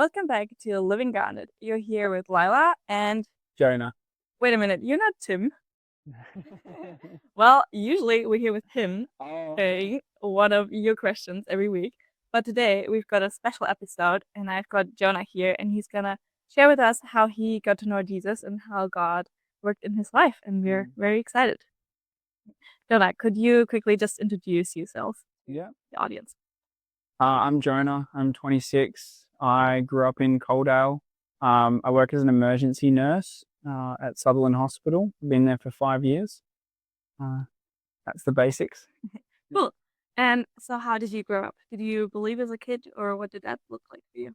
Welcome back to Living Grounded. You're here with Lila and Jonah. wait a minute, you're not Tim. Well, usually we're here with Tim saying one of your questions every week. But today we've got a special episode and I've got Jonah here and he's gonna share with us how he got to know Jesus and how God worked in his life. And we're very excited. Jonah, could you quickly just introduce yourself to Yeah. the audience? I'm Jonah. I'm 26. I grew up in Coaldale. I work as an emergency nurse at Sutherland Hospital. Been there for 5 years. That's the basics. Cool. And so how did you grow up? Did you believe as a kid or what did that look like for you?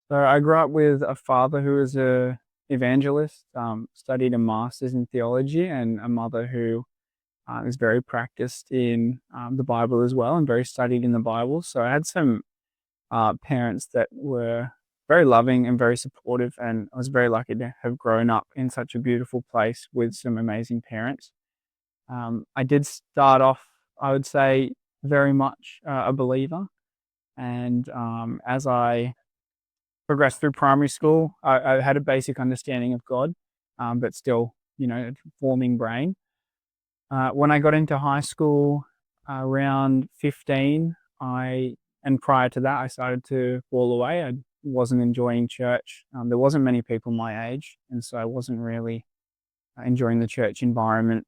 So I grew up with a father who was a evangelist, studied a master's in theology, and a mother who is very practiced in the Bible as well and very studied in the Bible. So I had some parents that were very loving and very supportive, and I was very lucky to have grown up in such a beautiful place with some amazing parents. I did start off, I would say, very much a believer, and as I progressed through primary school, I had a basic understanding of God, but still, a forming brain. When I got into high school, around 15, and prior to that, I started to fall away. I wasn't enjoying church. There wasn't many people my age, and so I wasn't really enjoying the church environment.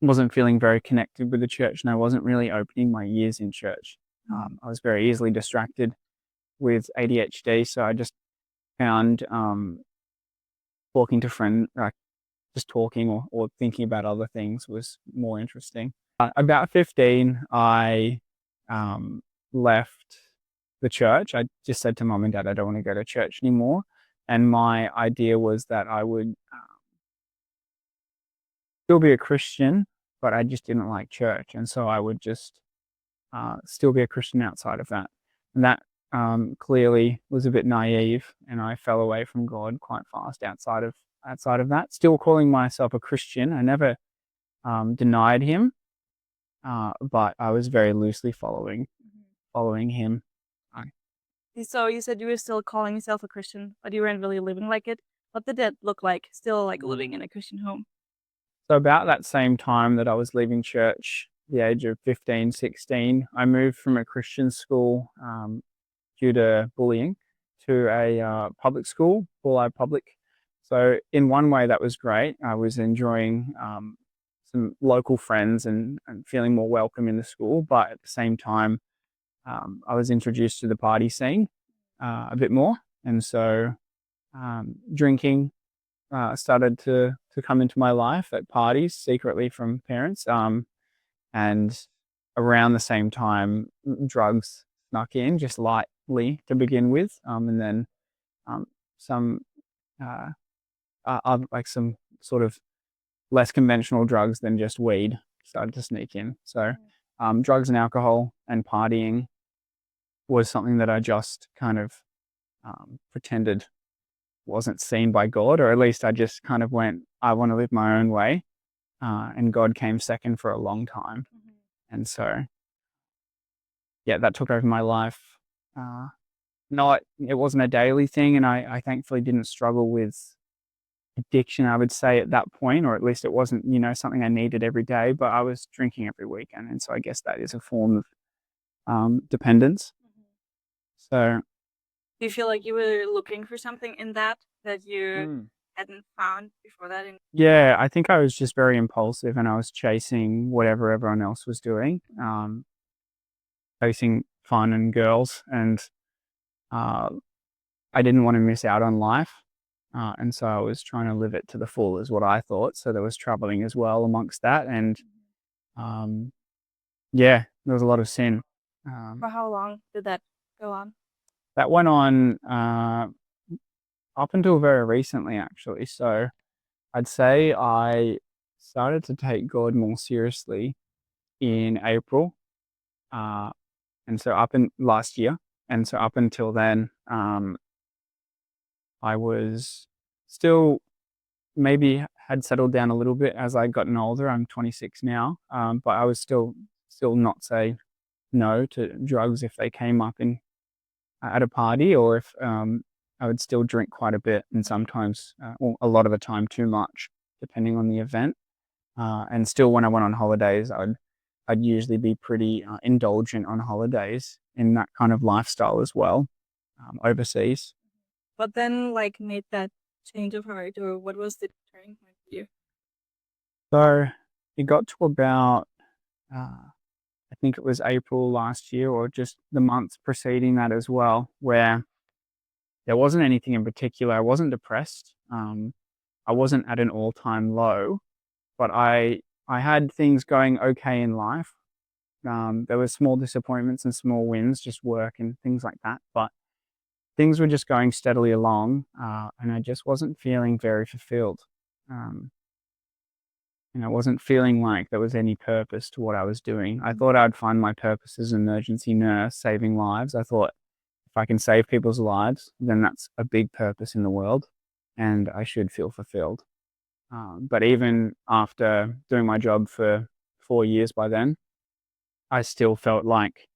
Wasn't feeling very connected with the church, and I wasn't really opening my ears in church. I was very easily distracted with ADHD, so I just found talking to friends, just talking or thinking about other things was more interesting. About 15, I left the church. I just said to mom and dad, I don't want to go to church anymore. And my idea was that I would still be a Christian, but I just didn't like church. And so I would just still be a Christian outside of that. And that clearly was a bit naive, and I fell away from God quite fast outside of that. Still calling myself a Christian. I never denied him, but I was very loosely following him. So you said you were still calling yourself a Christian, but you weren't really living like it. What did that look like? Still like living in a Christian home? So about that same time that I was leaving church, the age of 15, 16, I moved from a Christian school due to bullying to a public school, Bulli Public. So in one way that was great. I was enjoying some local friends and feeling more welcome in the school, but at the same time, I was introduced to the party scene a bit more. And so drinking started to come into my life at parties secretly from parents. And around the same time, drugs snuck in just lightly to begin with. And then some like some sort of less conventional drugs than just weed started to sneak in. So drugs and alcohol and partying was something that I just kind of pretended wasn't seen by God, or at least I just kind of went, I want to live my own way. And God came second for a long time. And so, yeah, that took over my life. It wasn't a daily thing, and I thankfully didn't struggle with addiction, I would say, at that point, or at least it wasn't, something I needed every day, but I was drinking every weekend. And so I guess that is a form of dependence. So Do you feel like you were looking for something in that you hadn't found before that? Yeah, I think I was just very impulsive, and I was chasing whatever everyone else was doing, chasing fun and girls, and I didn't want to miss out on life. And so I was trying to live it to the full is what I thought. So there was troubling as well amongst that. And yeah, there was a lot of sin. For how long did that go on? That went on up until very recently, actually. So I'd say I started to take God more seriously in April. And so up in last year. And so up until then, I was still maybe had settled down a little bit as I gotten older. I'm 26 now, but I was still not say no to drugs if they came up in at a party, or if I would still drink quite a bit, and sometimes, or a lot of the time, too much, depending on the event. And still, when I went on holidays, I'd usually be pretty indulgent on holidays in that kind of lifestyle as well, overseas. But then, like, made that change of heart, or what was the turning point for you? So it got to about, I think it was April last year, or just the months preceding that as well, where there wasn't anything in particular. I wasn't depressed. I wasn't at an all-time low, but I had things going okay in life. There were small disappointments and small wins, just work and things like that. But things were just going steadily along, and I just wasn't feeling very fulfilled. Um, and I wasn't feeling like there was any purpose to what I was doing. I thought I'd find my purpose as an emergency nurse, saving lives. I thought if I can save people's lives, then that's a big purpose in the world, and I should feel fulfilled. But even after doing my job for 4 years by then, I still felt like,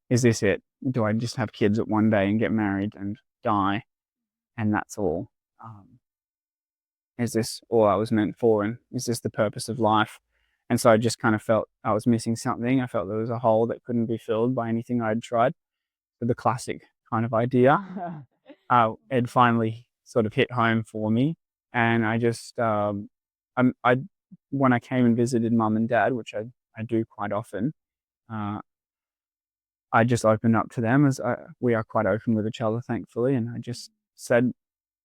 is this it? Do I just have kids at one day and get married and die, and that's all? Is this all I was meant for? And is this the purpose of life? And so I just kind of felt I was missing something. I felt there was a hole that couldn't be filled by anything I'd tried. So the classic kind of idea, it finally sort of hit home for me. And I just, I when I came and visited mum and dad, which I do quite often, uh, I just opened up to them, as we are quite open with each other, thankfully. And I just said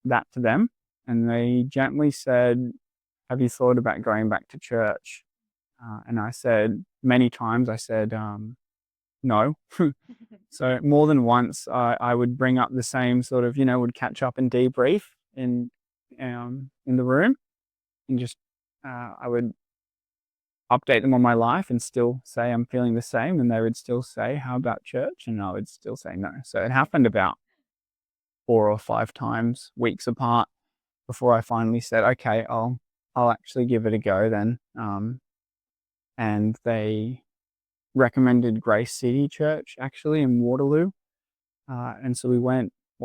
that to them, and they gently said, "Have you thought about going back to church?" And I said many times, I said, no. So more than once, I would bring up the same sort of, would catch up and debrief in the room, and just I would update them on my life and still say I'm feeling the same, and they would still say, "How about church?" And I would still say no. So it happened about 4 or 5 times, weeks apart, before I finally said, "Okay, I'll actually give it a go then." And they recommended Grace City Church, actually, in Waterloo. And so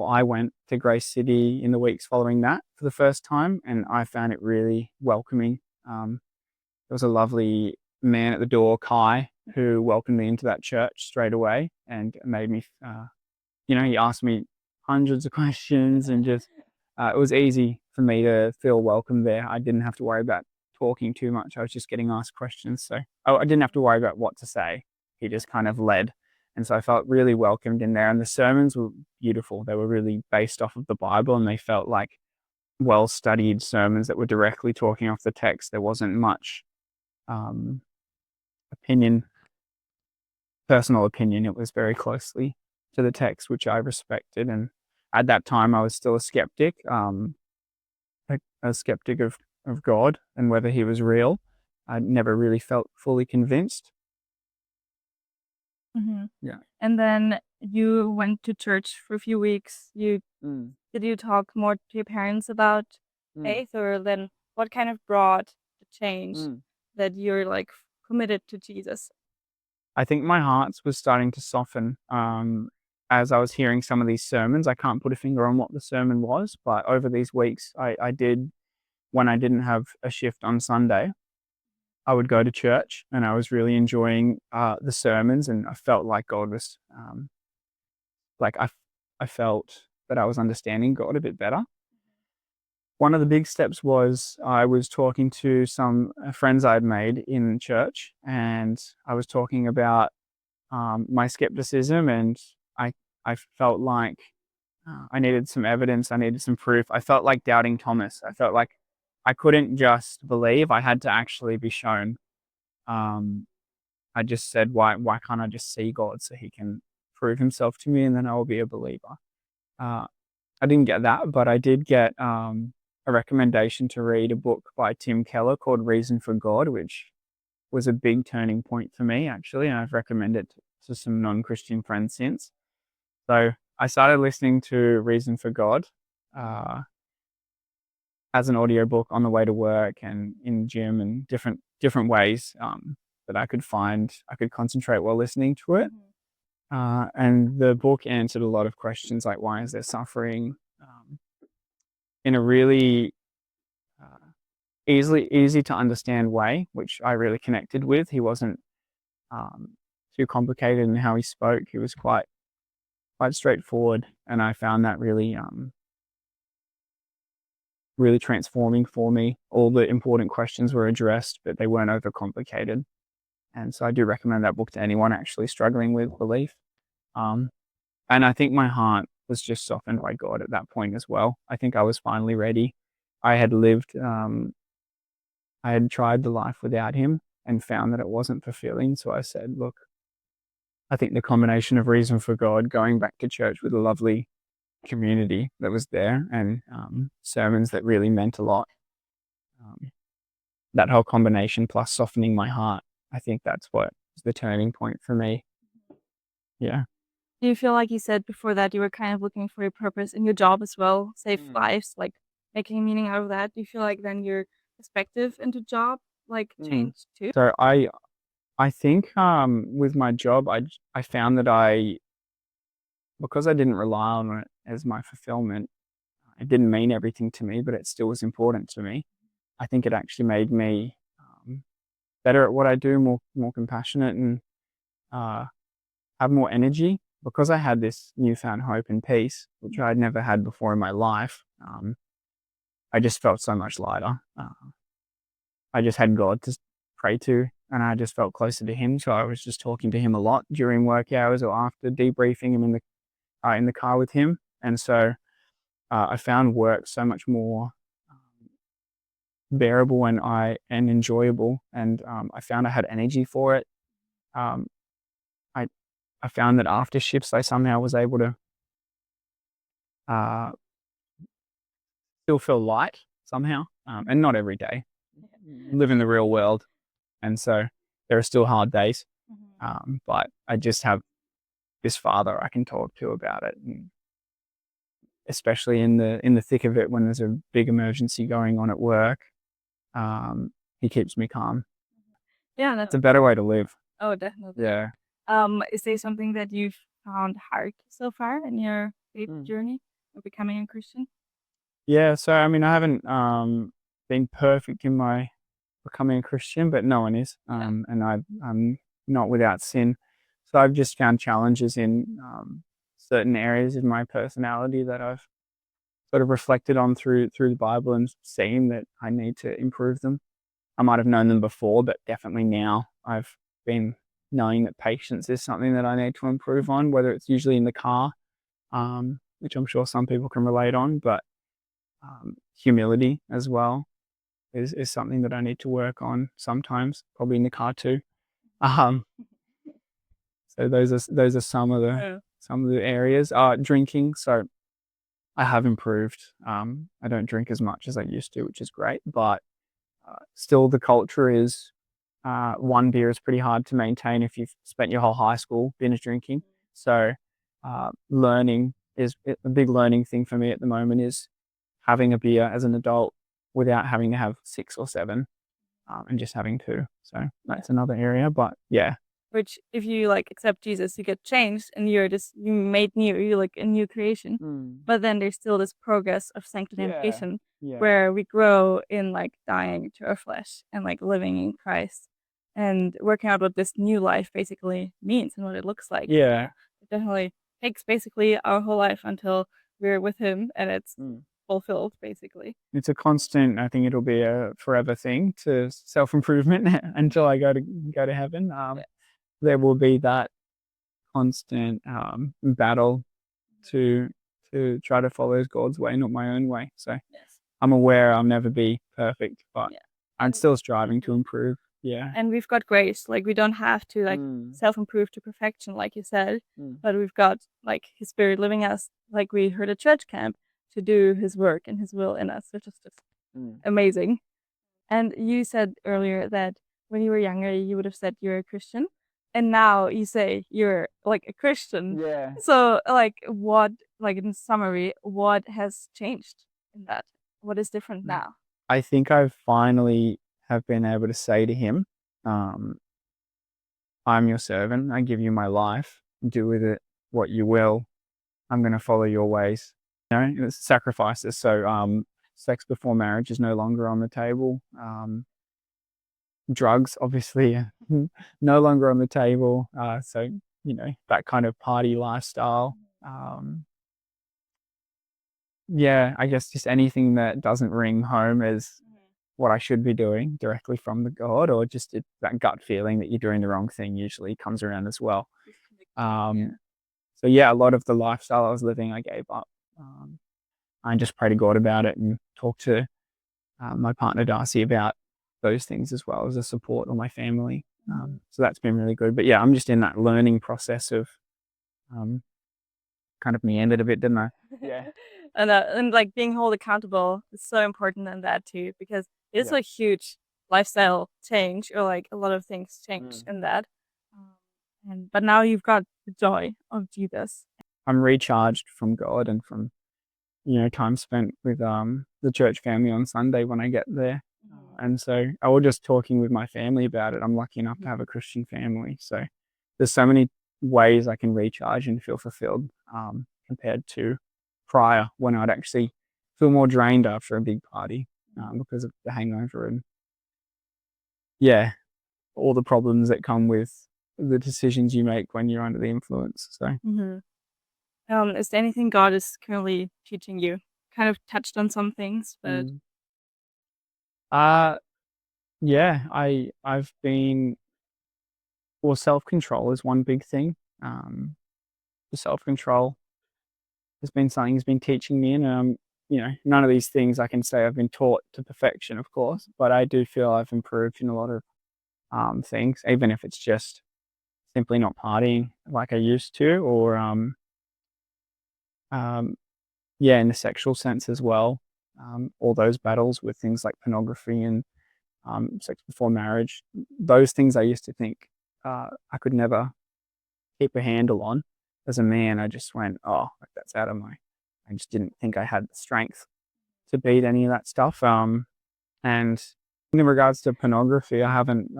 I went to Grace City in the weeks following that for the first time, and I found it really welcoming. There was a lovely man at the door, Kai, who welcomed me into that church straight away and made me, he asked me hundreds of questions, and just, it was easy for me to feel welcome there. I didn't have to worry about talking too much. I was just getting asked questions. So I didn't have to worry about what to say. He just kind of led. And so I felt really welcomed in there. And the sermons were beautiful. They were really based off of the Bible, and they felt like well-studied sermons that were directly talking off the text. There wasn't much opinion, personal opinion. It was very closely to the text, which I respected. And at that time, I was still a skeptic, a skeptic of God and whether he was real. I never really felt fully convinced. Yeah. And then you went to church for a few weeks. Mm. Did you talk more to your parents about faith, or then what kind of brought the change Mm. that you're like committed to Jesus? I think my heart was starting to soften as I was hearing some of these sermons. I can't put a finger on what the sermon was, but over these weeks, I did, when I didn't have a shift on Sunday, I would go to church, and I was really enjoying the sermons, and I felt like God was, like I felt that I was understanding God a bit better. One of the big steps was I was talking to some friends I'd made in church, and I was talking about my skepticism, and I I felt like I needed some evidence, I needed some proof. I felt like doubting Thomas. I felt like I couldn't just believe; I had to actually be shown. Um, I just said, why can't I just see God so He can prove Himself to me, and then I will be a believer? Uh, I didn't get that, but I did get a recommendation to read a book by Tim Keller called Reason for God, which was a big turning point for me, actually, and I've recommended it to some non-Christian friends since. So I started listening to Reason for God uh, as an audiobook on the way to work and in the gym, and different ways that I could concentrate while listening to it. And the book answered a lot of questions like why is there suffering, in a really easy to understand way, which I really connected with. He wasn't too complicated in how he spoke. He was quite straightforward, and I found that really transforming for me. All the important questions were addressed, but they weren't overcomplicated. And so I do recommend that book to anyone actually struggling with belief. Um, and I think my heart was just softened by God at that point as well. I think I was finally ready. I had lived, I had tried the life without him and found that it wasn't fulfilling. So I said, look, I think the combination of reason for God, going back to church with a lovely community that was there, and sermons that really meant a lot, that whole combination plus softening my heart, I think that's what was the turning point for me. Yeah. Do you feel like you said before that you were kind of looking for a purpose in your job as well, save lives, like making meaning out of that? Do you feel like then your perspective into job like changed too? So I think with my job, I found that because I didn't rely on it as my fulfillment, it didn't mean everything to me, but it still was important to me. I think it actually made me better at what I do, more compassionate, and have more energy because I had this newfound hope and peace, which I'd never had before in my life. I just felt so much lighter. I just had God to pray to, and I just felt closer to Him. So I was just talking to Him a lot during work hours or after, debriefing Him in the car with Him. And so I found work so much more bearable and enjoyable, and I found I had energy for it. Um, I I found that after shifts, I somehow was able to uh, still feel light somehow, and not every day. Live in the real world, and so there are still hard days. But I just have this father I can talk to about it, and especially in the thick of it when there's a big emergency going on at work. He keeps me calm. Yeah, It's a better way to live. oh, definitely. Yeah. Is there something that you've found hard so far in your faith journey of becoming a Christian? Yeah, so I mean, I haven't been perfect in my becoming a Christian, but no one is, and I'm not without sin. So I've just found challenges in certain areas of my personality that I've sort of reflected on through the Bible and seen that I need to improve them. I might have known them before, but definitely now I've been knowing that patience is something that I need to improve on, whether it's usually in the car, which I'm sure some people can relate on, but humility as well is something that I need to work on sometimes, probably in the car too. Um, so those are some of the areas. Drinking. So I have improved. I don't drink as much as I used to, which is great, but still the culture is one beer is pretty hard to maintain if you've spent your whole high school binge drinking. So learning is a big learning thing for me at the moment is having a beer as an adult without having to have 6 or 7, and just having 2. So that's another area, but yeah. Which, if you like accept Jesus, you get changed and you made new, you're like a new creation. But then there's still this progress of sanctification where we grow in like dying to our flesh and like living in Christ and working out what this new life basically means and what it looks like. Yeah. It definitely takes basically our whole life until we're with Him and it's fulfilled basically. It's a constant, I think it'll be a forever thing to self-improvement until I go to heaven. There will be that constant battle to try to follow God's way, not my own way. So I'm aware I'll never be perfect, but I'm still striving to improve. Yeah. And we've got grace. Like we don't have to like self-improve to perfection, like you said, but we've got like His Spirit living us, like we heard at church camp, to do His work and His will in us, which is just amazing. And you said earlier that when you were younger, you would have said you're a Christian, and now you say you're like a Christian. Yeah. So like what, like in summary, what has changed in that? What is different now? I think I finally have been able to say to Him, I'm your servant. I give you my life. do with it what you will. I'm going to follow your ways. It's sacrifices. So sex before marriage is no longer on the table. Drugs, obviously, no longer on the table. So that kind of party lifestyle. Yeah, I guess just anything that doesn't ring home as what I should be doing directly from the God, or just that gut feeling that you're doing the wrong thing usually comes around as well. So yeah, a lot of the lifestyle I was living, I gave up. I just pray to God about it and talk to my partner Darcy about those things as well as a support on my family. So that's been really good. But yeah, I'm just in that learning process of kind of meandered a bit, didn't I? Yeah. And like being held accountable is so important in that too, because it is a huge lifestyle change, or like a lot of things change in that. But now you've got the joy of Jesus. I'm recharged from God and from time spent with the church family on Sunday when I get there. And so I was just talking with my family about it. I'm lucky enough to have a Christian family. So there's so many ways I can recharge and feel fulfilled compared to prior, when I'd actually feel more drained after a big party because of the hangover and all the problems that come with the decisions you make when you're under the influence. So is there anything God is currently teaching you? Kind of touched on some things, but yeah, I've been, well, self-control is one big thing. The self-control has been something he's been teaching me, and none of these things I can say I've been taught to perfection, of course, but I do feel I've improved in a lot of things, even if it's just simply not partying like I used to, or in the sexual sense as well. All those battles with things like pornography and sex before marriage, those things I used to think I could never keep a handle on. As a man, I just went, oh, like that's out of my. I just didn't think I had the strength to beat any of that stuff. And in regards to pornography, I haven't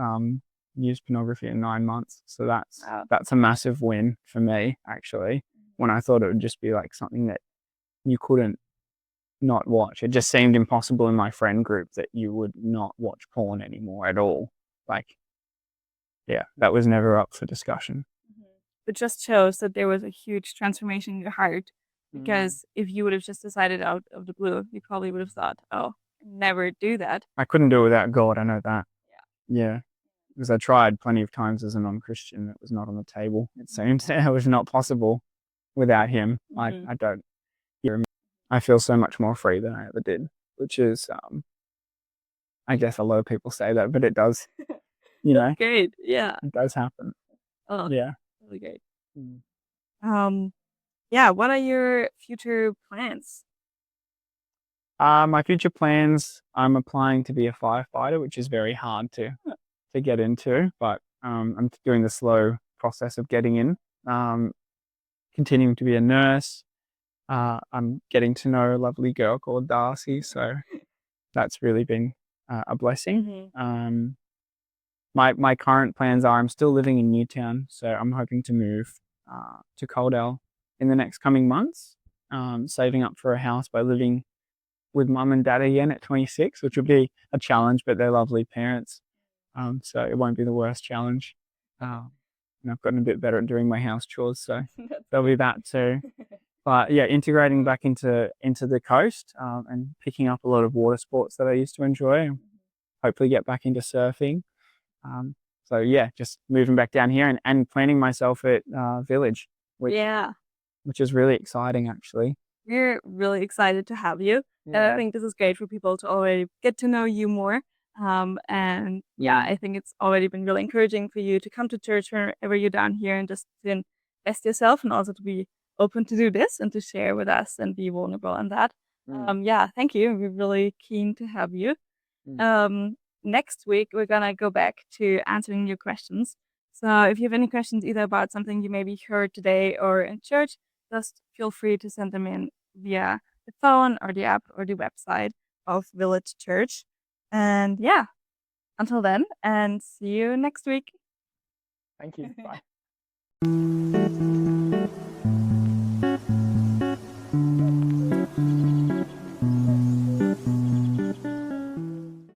used pornography in 9 months, so that's a massive win for me, actually. When I thought it would just be like something that you couldn't not watch. It just seemed impossible in my friend group that you would not watch porn anymore at all. Like, yeah, that was never up for discussion. It just shows that there was a huge transformation in your heart, because if you would have just decided out of the blue, you probably would have thought, oh, never do that. I couldn't do it without God, I know that. Yeah. Because I tried plenty of times as a non-Christian. It was not on the table, it seems. It was not possible without him. I don't hear him. I feel so much more free than I ever did, which is, I guess a lot of people say that, but it does, Great. Yeah. it does happen. Oh, Yeah. really great. What are your future plans? My future plans, I'm applying to be a firefighter, which is very hard to get into, but I'm doing the slow process of getting in. Continuing to be a nurse. I'm getting to know a lovely girl called Darcy, so that's really been a blessing. My current plans are, I'm still living in Newtown, so I'm hoping to move to Coldale in the next coming months. Saving up for a house by living with mum and dad again at 26, which would be a challenge, but they're lovely parents, so it won't be the worst challenge. And I've gotten a bit better at doing my house chores, so there'll be that too. But yeah, integrating back into the coast and picking up a lot of water sports that I used to enjoy, and hopefully get back into surfing. So yeah, just moving back down here and planning myself at Village, which is really exciting, actually. We're really excited to have you. And I think this is great for people to already get to know you more. And I think it's already been really encouraging for you to come to church whenever you're down here, and just to invest yourself, and also to be open to do this and to share with us and be vulnerable in that. Thank you. We're really keen to have you. Next week, we're gonna go back to answering your questions. So if you have any questions either about something you maybe heard today or in church, just feel free to send them in via the phone or the app or the website of Village Church. And until then, and see you next week. Thank you. Bye.